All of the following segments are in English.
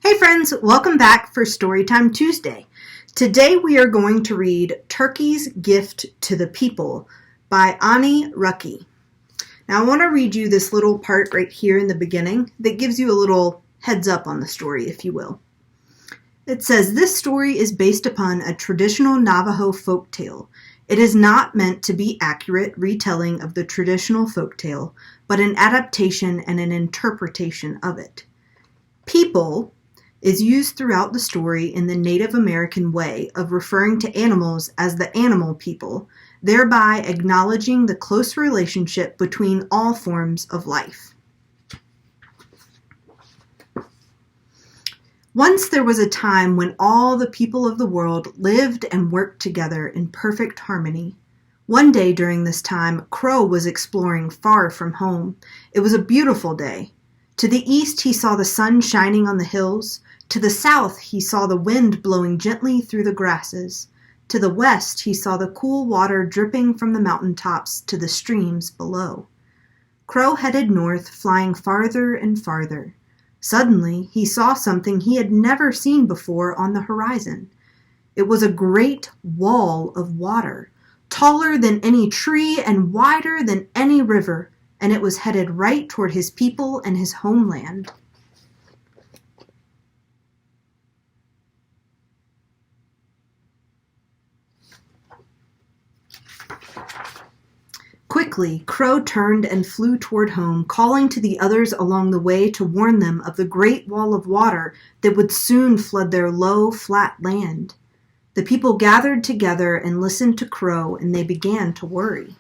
Hey friends, welcome back for Storytime Tuesday. Today we are going to read Turkey's Gift to the People by Rucki. Now I want to read you this little part right here in the beginning that gives you a little heads up on the story, if you will. It says, this story is based upon a traditional Navajo folktale. It is not meant to be accurate retelling of the traditional folktale, but an adaptation and an interpretation of it. People is used throughout the story in the Native American way of referring to animals as the animal people, thereby acknowledging the close relationship between all forms of life. Once there was a time when all the people of the world lived and worked together in perfect harmony. One day during this time, Crow was exploring far from home. It was a beautiful day. To the east he saw the sun shining on the hills. To the south he saw the wind blowing gently through the grasses. To the west he saw the cool water dripping from the mountain tops to the streams below. Crow headed north, flying farther and farther. Suddenly he saw something he had never seen before on the horizon. It was a great wall of water, taller than any tree and wider than any river, and it was headed right toward his people and his homeland. Quickly, Crow turned and flew toward home, calling to the others along the way to warn them of the great wall of water that would soon flood their low, flat land. The people gathered together and listened to Crow, and they began to worry.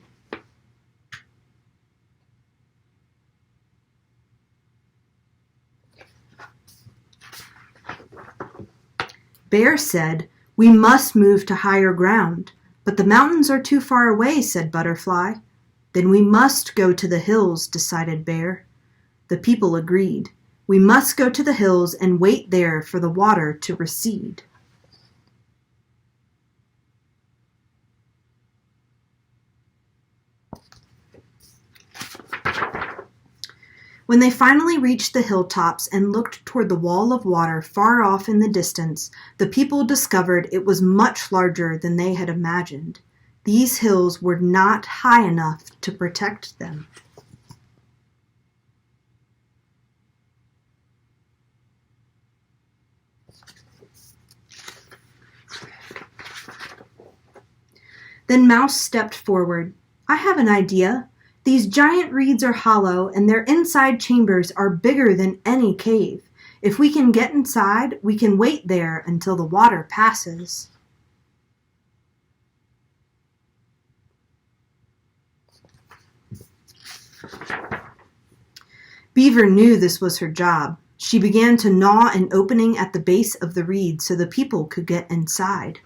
Bear said, "We must move to higher ground." "But the mountains are too far away," said Butterfly. "Then we must go to the hills," decided Bear. The people agreed. "We must go to the hills and wait there for the water to recede." When they finally reached the hilltops and looked toward the wall of water far off in the distance, the people discovered it was much larger than they had imagined. These hills were not high enough to protect them. Then Mouse stepped forward. "I have an idea. These giant reeds are hollow, and their inside chambers are bigger than any cave. If we can get inside, we can wait there until the water passes." Beaver knew this was her job. She began to gnaw an opening at the base of the reed so the people could get inside.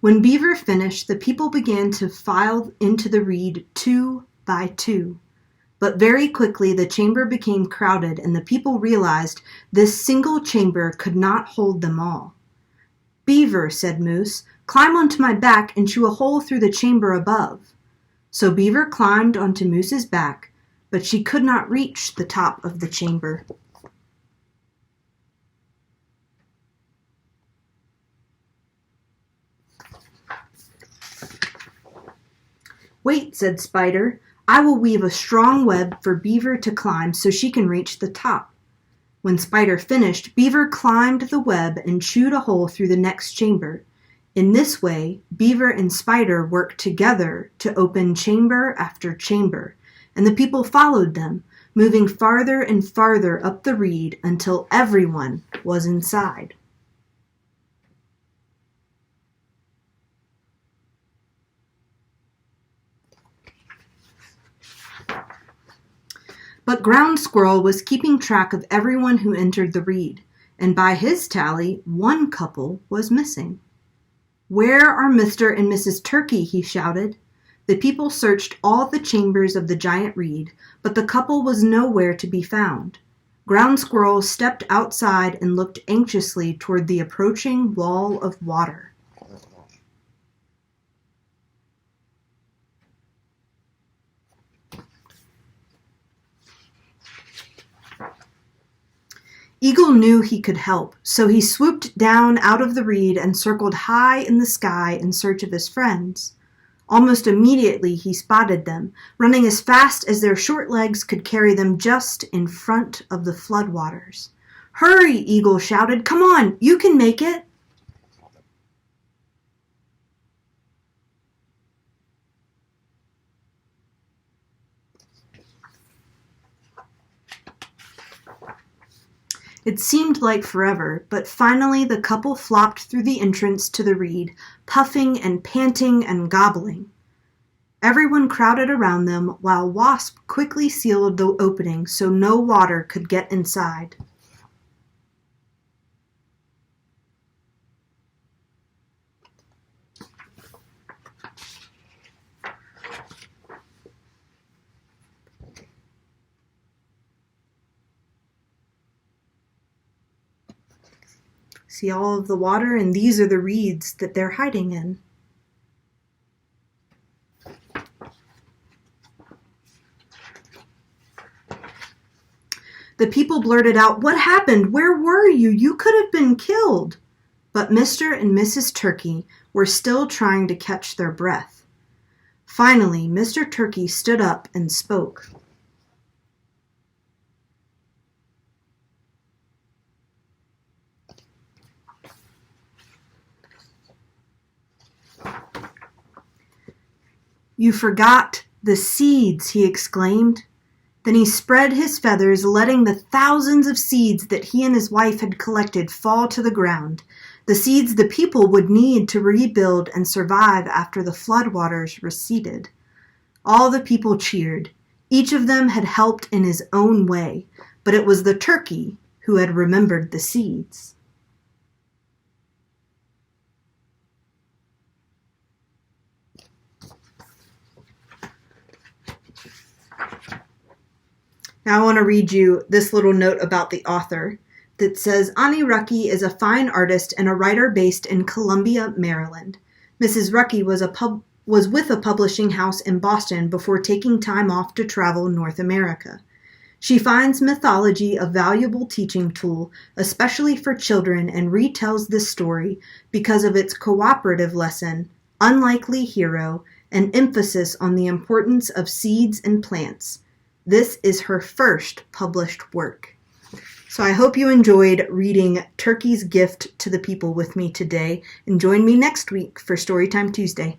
When Beaver finished, the people began to file into the reed 2 by 2. But very quickly the chamber became crowded, and the people realized this single chamber could not hold them all. "Beaver," said Moose, "climb onto my back and chew a hole through the chamber above." So Beaver climbed onto Moose's back, but she could not reach the top of the chamber. "Wait," said Spider, "I will weave a strong web for Beaver to climb so she can reach the top." When Spider finished, Beaver climbed the web and chewed a hole through the next chamber. In this way, Beaver and Spider worked together to open chamber after chamber, and the people followed them, moving farther and farther up the reed until everyone was inside. But Ground Squirrel was keeping track of everyone who entered the reed, and by his tally, one couple was missing. "Where are Mr. and Mrs. Turkey?" he shouted. The people searched all the chambers of the giant reed, but the couple was nowhere to be found. Ground Squirrel stepped outside and looked anxiously toward the approaching wall of water. Eagle knew he could help, so he swooped down out of the reed and circled high in the sky in search of his friends. Almost immediately he spotted them, running as fast as their short legs could carry them just in front of the floodwaters. "Hurry!" Eagle shouted. "Come on, you can make it!" It seemed like forever, but finally the couple flopped through the entrance to the reed, puffing and panting and gobbling. Everyone crowded around them while Wasp quickly sealed the opening so no water could get inside. See all of the water, and these are the reeds that they're hiding in. The people blurted out, "What happened? Where were you? You could have been killed." But Mr. and Mrs. Turkey were still trying to catch their breath. Finally, Mr. Turkey stood up and spoke. "You forgot the seeds," he exclaimed. Then he spread his feathers, letting the thousands of seeds that he and his wife had collected fall to the ground, the seeds the people would need to rebuild and survive after the floodwaters receded. All the people cheered. Each of them had helped in his own way, but it was the turkey who had remembered the seeds. Now I want to read you this little note about the author that says, Ani Rucki is a fine artist and a writer based in Columbia, Maryland. Mrs. Rucki was with a publishing house in Boston before taking time off to travel North America. She finds mythology a valuable teaching tool, especially for children, and retells this story because of its cooperative lesson, unlikely hero, and emphasis on the importance of seeds and plants. This is her first published work. So I hope you enjoyed reading Turkey's Gift to the People with me today, and join me next week for Storytime Tuesday.